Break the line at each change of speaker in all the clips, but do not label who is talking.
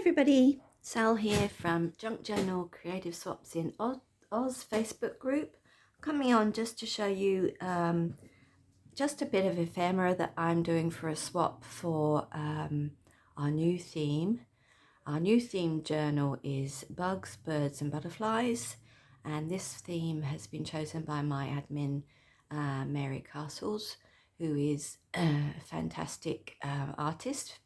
everybody, Sal here from Junk Journal Creative Swaps in Oz Facebook group. Coming on just to show you just a bit of ephemera that I'm doing for a swap for our new theme. Our new theme journal is bugs, birds and butterflies, and this theme has been chosen by my admin Mary Castles, who is a fantastic artist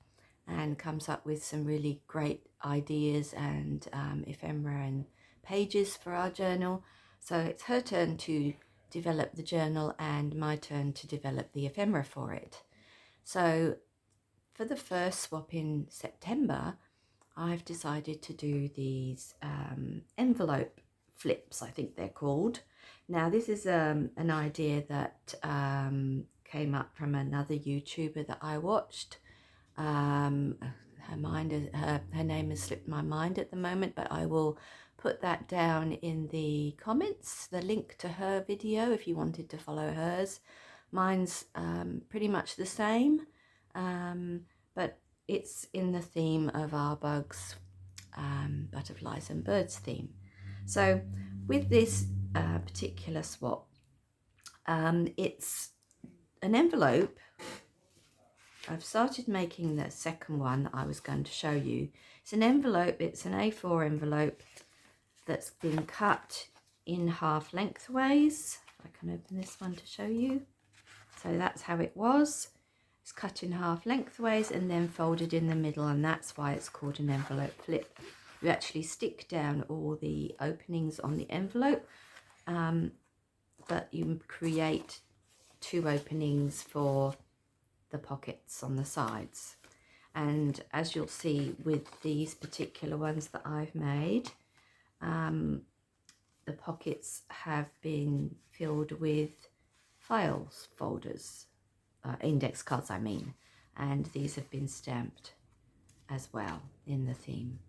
and comes up with some really great ideas and ephemera and pages for our journal. So it's her turn to develop the journal and my turn to develop the ephemera for it. So for the first swap in September, I've decided to do these envelope flips, I think they're called. Now this is an idea that came up from another YouTuber that I watched. Her name has slipped my mind at the moment, but I will put that down in the comments, the link to her video if you wanted to follow hers. Mine's pretty much the same, but it's in the theme of our bugs, butterflies and birds theme. So with this particular swap, it's an envelope. I've started making the second one that I was going to show you. It's an envelope, it's an A4 envelope that's been cut in half lengthways. I can open this one to show you. So that's how it was. It's cut in half lengthways and then folded in the middle, and that's why it's called an envelope flip. You actually stick down all the openings on the envelope, but you create two openings for the pockets on the sides. And as you'll see with these particular ones that I've made, the pockets have been filled with files, folders, index cards I mean, and these have been stamped as well in the theme.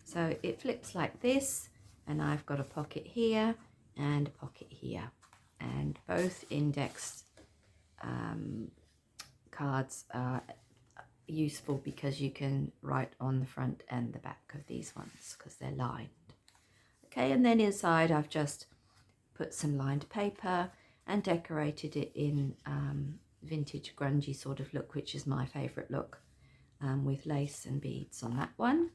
So it flips like this, and I've got a pocket here and a pocket here, and both indexed cards are useful because you can write on the front and the back of these ones because they're lined. Okay, and then inside I've just put some lined paper and decorated it in vintage grungy sort of look, which is my favorite look, with lace and beads on that one.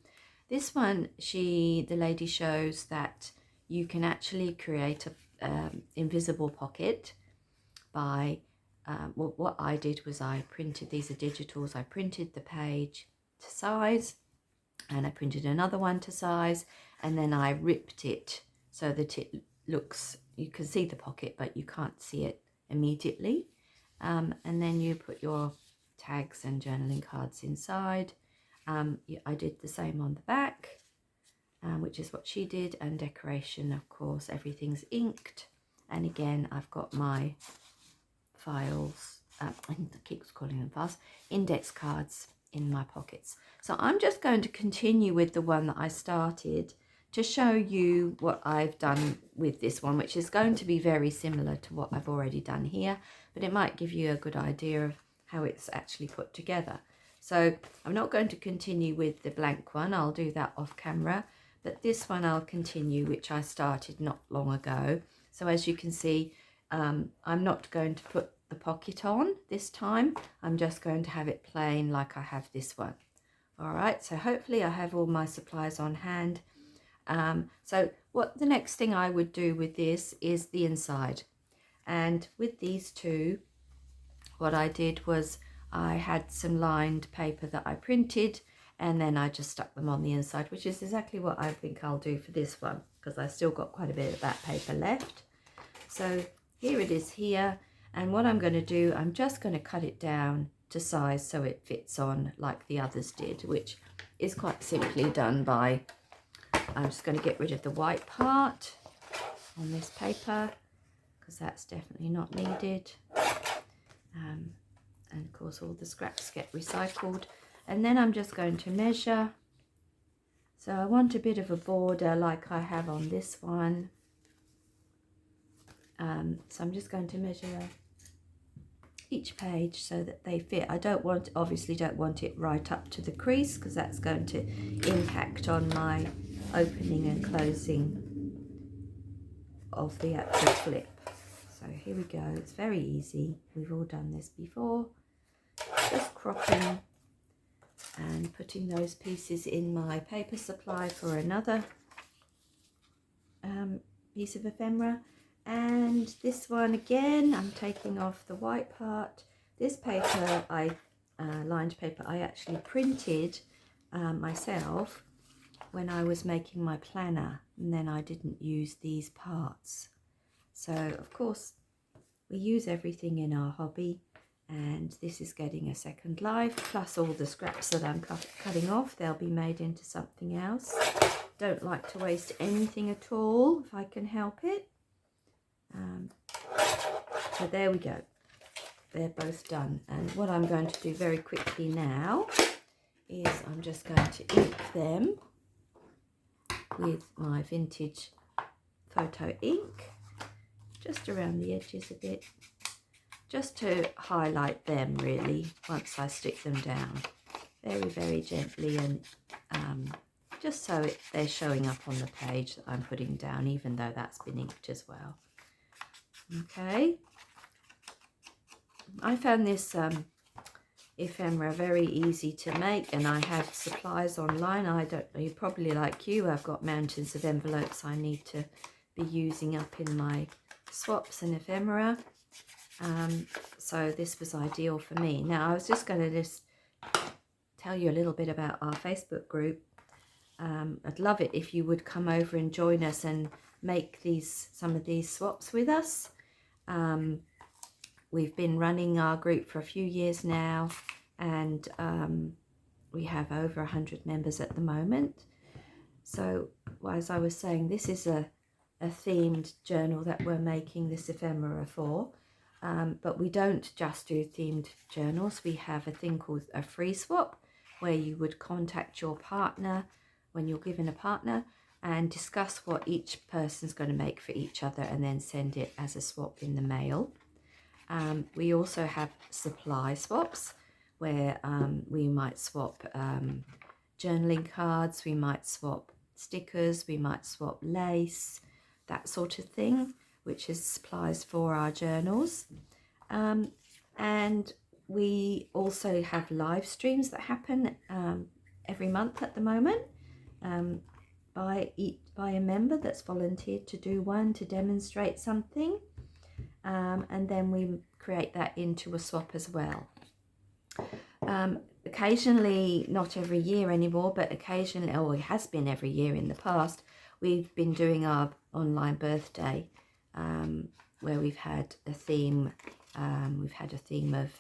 This one, the lady shows that you can actually create a invisible pocket by well, what I did was I printed, these are digitals, I printed the page to size and I printed another one to size, and then I ripped it so that it looks, you can see the pocket but you can't see it immediately, and then you put your tags and journaling cards inside. I did the same on the back, which is what she did, and decoration, of course, everything's inked, and again I've got my files, I keep calling them files, index cards in my pockets. So I'm just going to continue with the one that I started to show you what I've done with this one, which is going to be very similar to what I've already done here, but it might give you a good idea of how it's actually put together. So I'm not going to continue with the blank one, I'll do that off camera, but this one I'll continue, which I started not long ago. So as you can see, I'm not going to put the pocket on this time. I'm just going to have it plain like I have this one. All right, so hopefully I have all my supplies on hand. So what the next thing I would do with this is the inside. And with these two, what I did was I had some lined paper that I printed, and then I just stuck them on the inside, which is exactly what I think I'll do for this one, because I still got quite a bit of that paper left. So here it is here, and what I'm going to do, I'm just going to cut it down to size so it fits on like the others did, which is quite simply done by, I'm just going to get rid of the white part on this paper because that's definitely not needed, and of course all the scraps get recycled. And then I'm just going to measure, so I want a bit of a border like I have on this one. So I'm just going to measure each page so that they fit. I obviously don't want it right up to the crease because that's going to impact on my opening and closing of the actual flip. So here we go. It's very easy. We've all done this before. Just cropping and putting those pieces in my paper supply for another piece of ephemera. And this one again, I'm taking off the white part. This paper, lined paper, I actually printed myself when I was making my planner, and then I didn't use these parts. So of course we use everything in our hobby, and this is getting a second life, plus all the scraps that I'm cutting off, they'll be made into something else. Don't like to waste anything at all if I can help it. So there we go, they're both done. And what I'm going to do very quickly now is I'm just going to ink them with my vintage photo ink, just around the edges a bit, just to highlight them really once I stick them down, very, very gently, and just so they're showing up on the page that I'm putting down, even though that's been inked as well. Okay, I found this ephemera very easy to make, and I have supplies online. Probably like you, I've got mountains of envelopes I need to be using up in my swaps and ephemera. So this was ideal for me. Now I was just going to just tell you a little bit about our Facebook group. I'd love it if you would come over and join us and make some of these swaps with us. We've been running our group for a few years now, and we have over 100 members at the moment. So as I was saying, this is a themed journal that we're making this ephemera for. But we don't just do themed journals. We have a thing called a free swap, where you would contact your partner when you're given a partner and discuss what each person's going to make for each other, and then send it as a swap in the mail. We also have supply swaps, where we might swap journaling cards, we might swap stickers, we might swap lace, that sort of thing, which is supplies for our journals. And we also have live streams that happen every month at the moment, by a member that's volunteered to do one to demonstrate something. And then we create that into a swap as well. Occasionally, not every year anymore, but occasionally, or it has been every year in the past, we've been doing our online birthday, where we've had a theme. We've had a theme of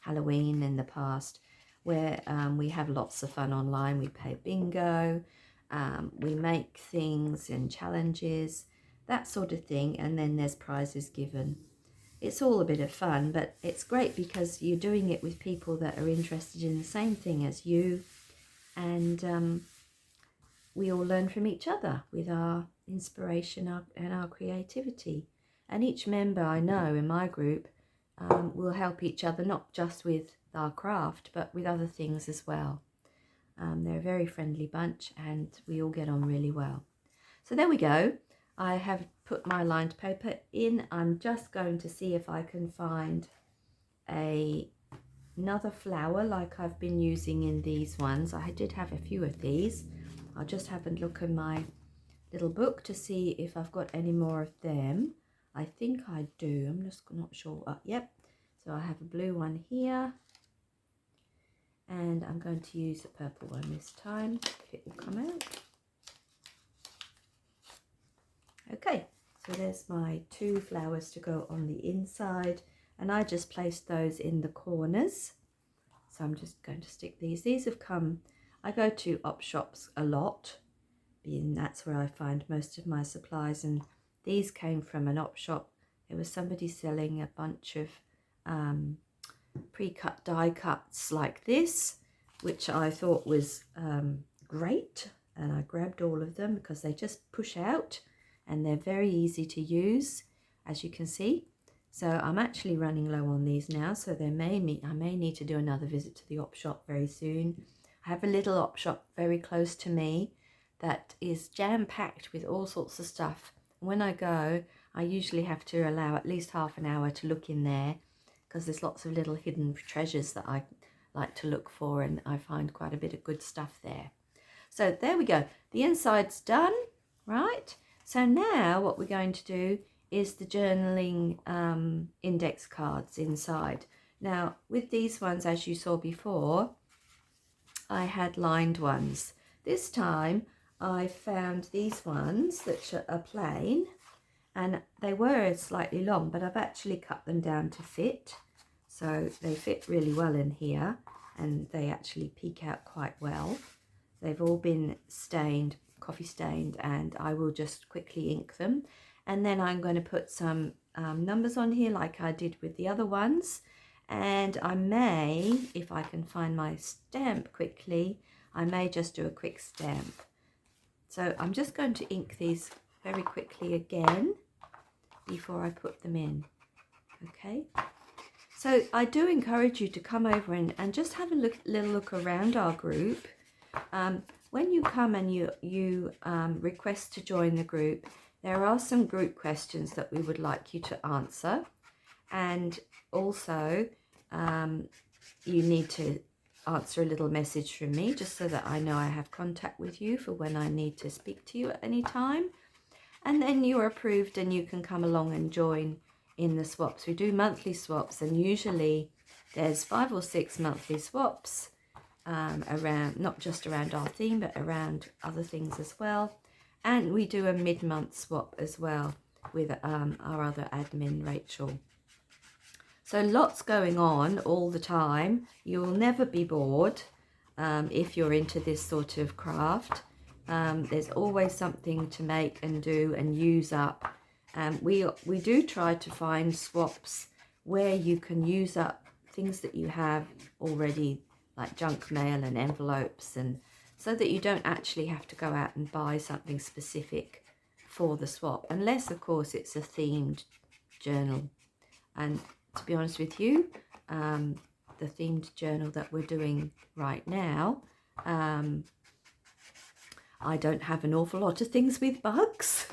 Halloween in the past, where we have lots of fun online. We play bingo, we make things and challenges, that sort of thing, and then there's prizes given. It's all a bit of fun, but it's great because you're doing it with people that are interested in the same thing as you, and we all learn from each other with our inspiration and our creativity. And each member I know in my group will help each other, not just with our craft, but with other things as well. They're a very friendly bunch, and we all get on really well. So there we go. I have put my lined paper in. I'm just going to see if I can find another flower like I've been using in these ones. I did have a few of these. I'll just have a look in my little book to see if I've got any more of them. I think I do. I'm just not sure. Yep. So I have a blue one here. And I'm going to use a purple one this time, if it will come out. Okay, so there's my two flowers to go on the inside, and I just placed those in the corners. So I'm just going to stick these. These have come, I go to op shops a lot, being that's where I find most of my supplies, and these came from an op shop. There was somebody selling a bunch of pre-cut die cuts like this, which I thought was great, and I grabbed all of them because they just push out and they're very easy to use, as you can see. So I'm actually running low on these now, so I may need to do another visit to the op shop very soon. I have a little op shop very close to me that is jam-packed with all sorts of stuff. When I go, I usually have to allow at least half an hour to look in there, because there's lots of little hidden treasures that I like to look for, and I find quite a bit of good stuff there. So there we go. The inside's done, right? So now what we're going to do is the journaling index cards inside. Now with these ones, as you saw before, I had lined ones. This time I found these ones that are plain, and they were slightly long, but I've actually cut them down to fit. So they fit really well in here, and they actually peek out quite well. They've all been stained, coffee stained, and I will just quickly ink them. And then I'm going to put some numbers on here like I did with the other ones. And I may, if I can find my stamp quickly, I may just do a quick stamp. So I'm just going to ink these very quickly again before I put them in. Okay. So I do encourage you to come over and just have a little look around our group. When you come and you request to join the group, there are some group questions that we would like you to answer, and also you need to answer a little message from me just so that I know I have contact with you for when I need to speak to you at any time. And then you're approved and you can come along and join in the swaps. We do monthly swaps, and usually there's 5 or 6 monthly swaps around, not just around our theme, but around other things as well. And we do a mid-month swap as well with our other admin, Rachel. So lots going on all the time. You'll never be bored if you're into this sort of craft. There's always something to make and do and use up. We do try to find swaps where you can use up things that you have already, like junk mail and envelopes, and so that you don't actually have to go out and buy something specific for the swap, unless of course it's a themed journal. And to be honest with you, the themed journal that we're doing right now, I don't have an awful lot of things with bugs.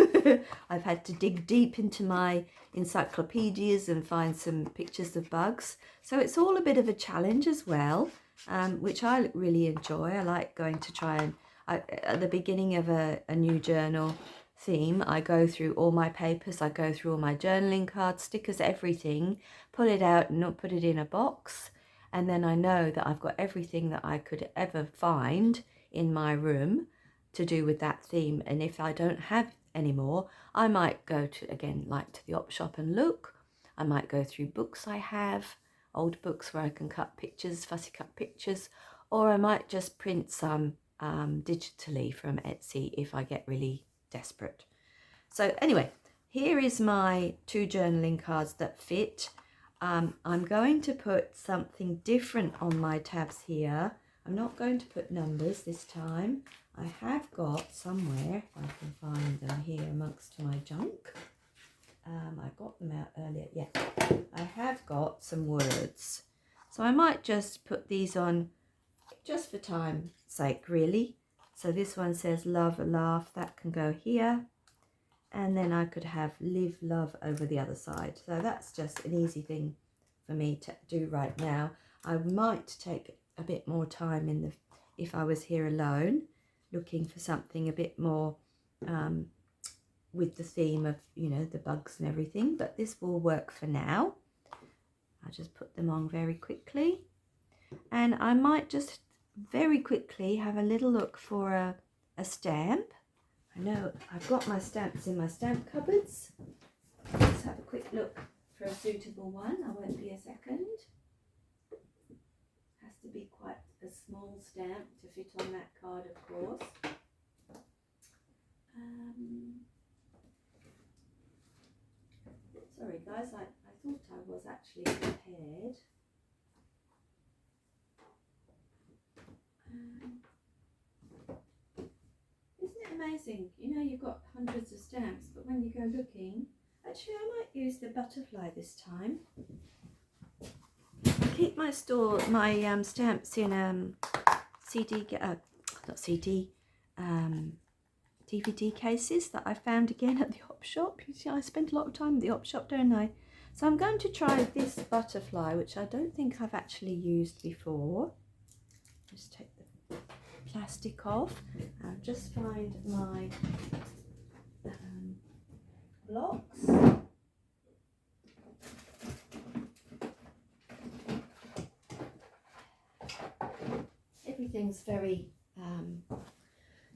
I've had to dig deep into my encyclopedias and find some pictures of bugs. So it's all a bit of a challenge as well, which I really enjoy. I like going to try and, at the beginning of a new journal theme, I go through all my papers, I go through all my journaling cards, stickers, everything, pull it out and not put it in a box. And then I know that I've got everything that I could ever find in my room to do with that theme. And if I don't have any more, I might go to, again, like to the op shop and look. I might go through books I have, old books where I can cut pictures, fussy cut pictures, or I might just print some digitally from Etsy if I get really desperate. So anyway, here is my 2 journaling cards that fit. I'm going to put something different on my tabs here. I'm not going to put numbers this time. I have got somewhere, if I can find them here amongst my junk. I got them out earlier. Yeah, I have got some words. So I might just put these on just for time's sake, really. So this one says love, laugh. That can go here. And then I could have live, love over the other side. So that's just an easy thing for me to do right now. I might take a bit more time if I was here alone, looking for something a bit more with the theme of, you know, the bugs and everything, but this will work for now. I'll just put them on very quickly, and I might just very quickly have a little look for a stamp. I know I've got my stamps in my stamp cupboards. Let's have a quick look for a suitable one. I won't be a second. Has to be quite a small stamp to fit on that card, of course. Sorry guys, I thought I was actually prepared. Isn't it amazing? You know, you've got hundreds of stamps, but when you go looking, Actually, I might use the butterfly this time. I keep my stamps in CD, not CD, DVD cases that I found again at the op shop. You see, I spent a lot of time at the op shop, don't I? So I'm going to try this butterfly, which I don't think I've actually used before. Just take the plastic off. I'll just find my blocks. Everything's very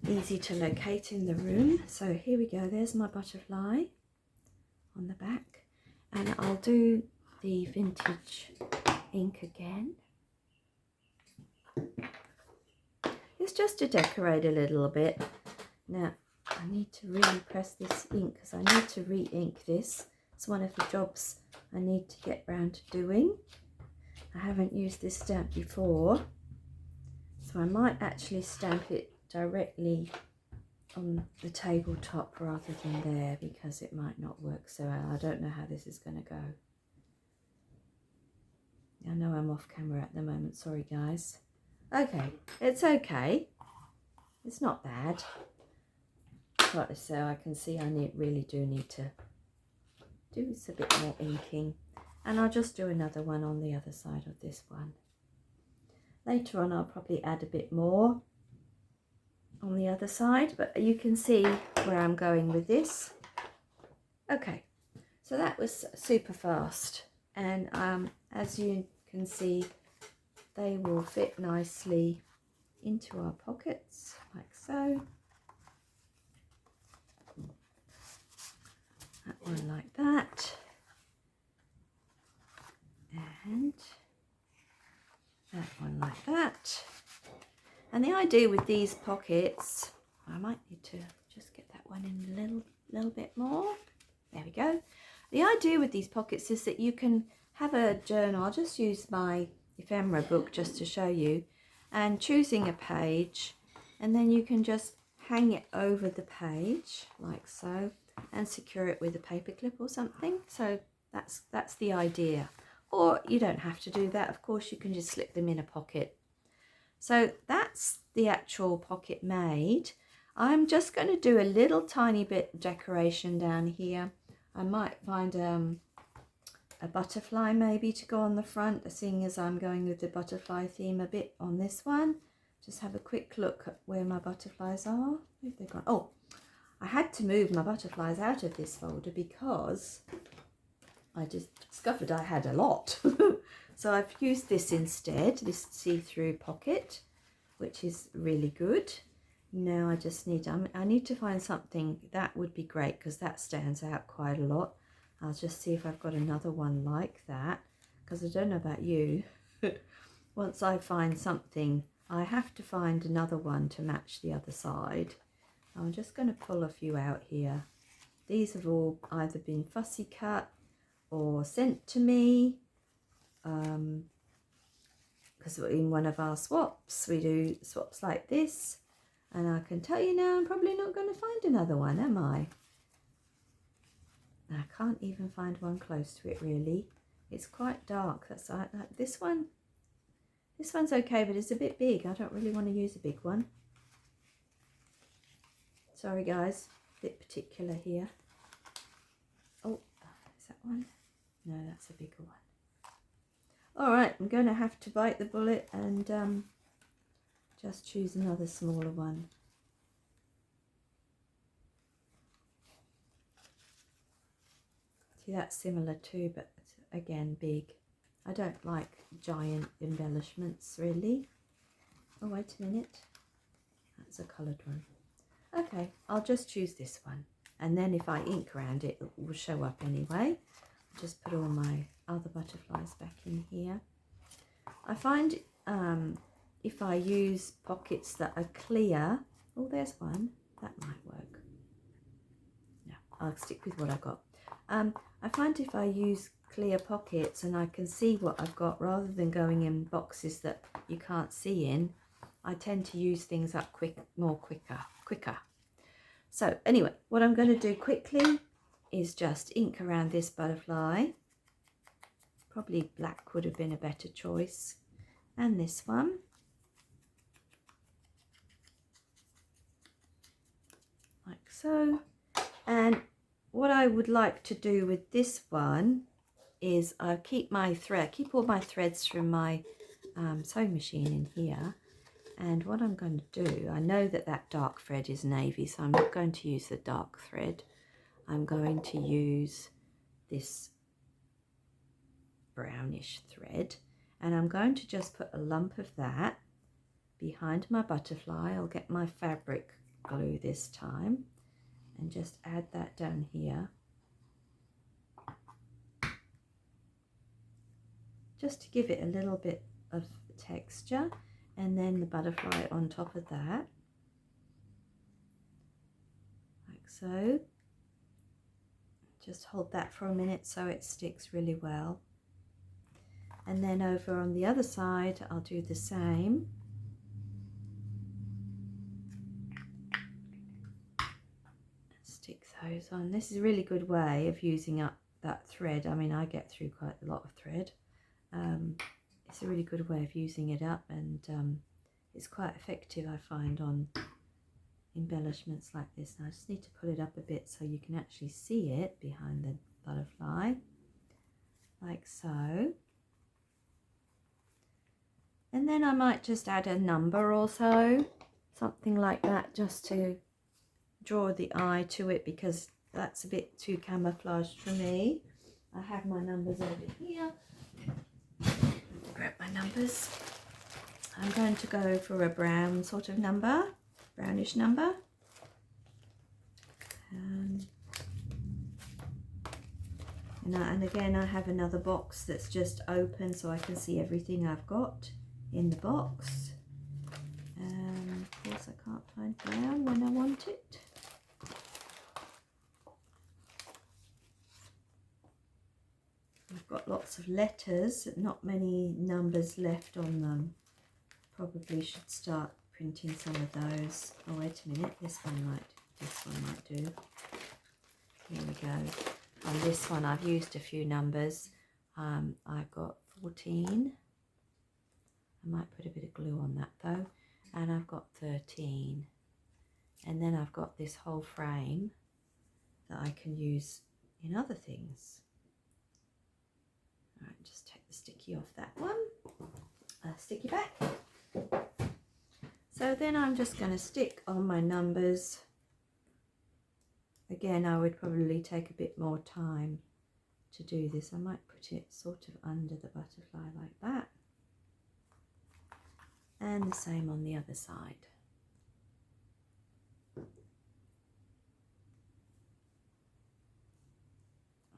easy to locate in the room. So here we go, there's my butterfly on the back, and I'll do the vintage ink again. It's just to decorate a little bit. Now I need to really press this ink because I need to re-ink this. It's one of the jobs I need to get round to doing. I haven't used this stamp before, so I might actually stamp it directly on the tabletop rather than there, because it might not work so well. I don't know how this is going to go. I know I'm off camera at the moment, sorry guys. Okay, it's okay. It's not bad. But so I can see I really do need to do a bit more inking. And I'll just do another one on the other side of this one. Later on I'll probably add a bit more on the other side, but you can see where I'm going with this. Okay, so that was super fast, and as you can see, they will fit nicely into our pockets like so. That one like that, and that one like that. And the idea with these pockets, I might need to just get that one in a little bit more. There we go. The idea with these pockets is that you can have a journal. I'll just use my ephemera book just to show you, and choosing a page, and then you can just hang it over the page like so and secure it with a paper clip or something. So that's the idea. Or you don't have to do that, of course. You can just slip them in a pocket. So that's the actual pocket made. I'm just going to do a little tiny bit of decoration down here. I might find a butterfly maybe to go on the front, seeing as I'm going with the butterfly theme a bit on this one. Just have a quick look at where my butterflies are. Where have they gone? Oh, I had to move my butterflies out of this folder because I just discovered I had a lot. So I've used this instead, this see-through pocket, which is really good. Now I just need, I need to find something that would be great because that stands out quite a lot. I'll just see if I've got another one like that, because I don't know about you. Once I find something, I have to find another one to match the other side. I'm just going to pull a few out here. These have all either been fussy cut or sent to me, because in one of our swaps we do swaps like this, and I can tell you now I'm probably not going to find another one, am I? I can't even find one close to it really. It's quite dark. That's like this one. This one's okay, but it's a bit big. I don't really want to use a big one. Sorry guys, a bit particular here. Oh, is that one? No, that's a bigger one. All right, I'm going to have to bite the bullet and just choose another smaller one. See, that's similar too, but again, big. I don't like giant embellishments, really. Oh, wait a minute. That's a coloured one. Okay, I'll just choose this one. And then if I ink around it, it will show up anyway. I'll just put all my other butterflies back in here. I find if I use pockets that are clear, oh, there's one, that might work. No, I'll stick with what I've got. I find if I use clear pockets and I can see what I've got rather than going in boxes that you can't see in, I tend to use things up quicker. So anyway, what I'm going to do quickly is just ink around this butterfly. Probably black would have been a better choice. And this one. Like so. And what I would like to do with this one is I keep all my threads from my sewing machine in here. And what I'm going to do, I know that that dark thread is navy, so I'm not going to use the dark thread. I'm going to use this brownish thread, and I'm going to just put a lump of that behind my butterfly. I'll get my fabric glue this time and just add that down here, just to give it a little bit of texture, and then the butterfly on top of that, like so. Just hold that for a minute so it sticks really well. And then over on the other side, I'll do the same. Stick those on. This is a really good way of using up that thread. I mean, I get through quite a lot of thread. It's a really good way of using it up, and it's quite effective, I find, on embellishments like this. Now I just need to pull it up a bit so you can actually see it behind the butterfly, like so. And then I might just add a number or so, something like that, just to draw the eye to it, because that's a bit too camouflaged for me. I have my numbers over here. Grab my numbers. I'm going to go for a brown sort of number, brownish number. And again, I have another box that's just open so I can see everything I've got in the box. Of course, I can't find brown when I want it. I've got lots of letters, not many numbers left on them. Probably should start printing some of those. Oh, wait a minute, this one might do. Here we go. On this one I've used a few numbers. I've got 14. I might put a bit of glue on that though. And I've got 13. And then I've got this whole frame that I can use in other things. All right, just take the sticky off that one. Sticky back. So then I'm just going to stick on my numbers. Again, I would probably take a bit more time to do this. I might put it sort of under the butterfly like that. And the same on the other side. I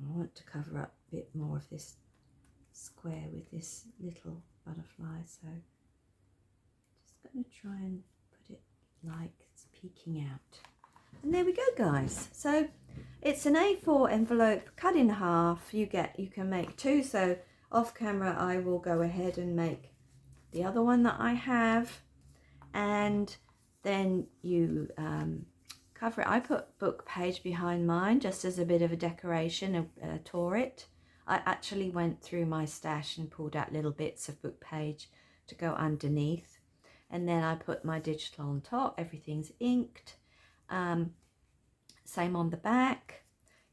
want to cover up a bit more of this square with this little butterfly, so just going to try and put it like it's peeking out. And there we go, guys. So it's an A4 envelope cut in half. You can make two, so off camera I will go ahead and make the other one that I have, and then you cover it. I put book page behind mine just as a bit of a decoration, tore it. I actually went through my stash and pulled out little bits of book page to go underneath, and then I put my digital on top. Everything's inked. Same on the back.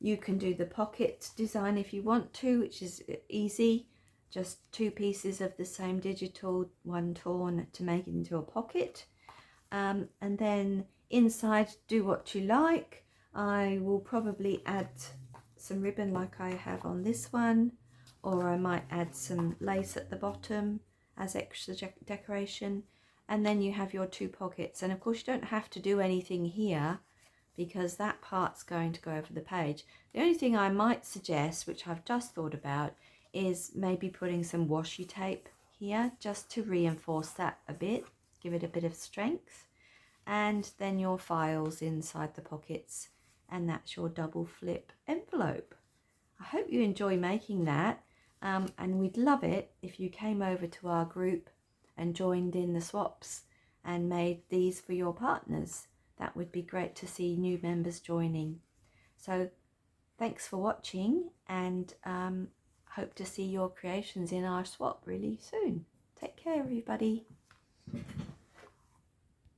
You can do the pocket design if you want to, which is easy. Just two pieces of the same digital, one torn, to make it into a pocket. And then inside, do what you like. I will probably add some ribbon like I have on this one, or I might add some lace at the bottom as extra decoration. And then you have your two pockets. And of course you don't have to do anything here, because that part's going to go over the page. The only thing I might suggest, which I've just thought about, is maybe putting some washi tape here just to reinforce that a bit, give it a bit of strength. And then your files inside the pockets, and that's your double flip envelope. I hope you enjoy making that, and we'd love it if you came over to our group and joined in the swaps and made these for your partners. That would be great to see new members joining. So thanks for watching, and hope to see your creations in our swap really soon. Take care, everybody.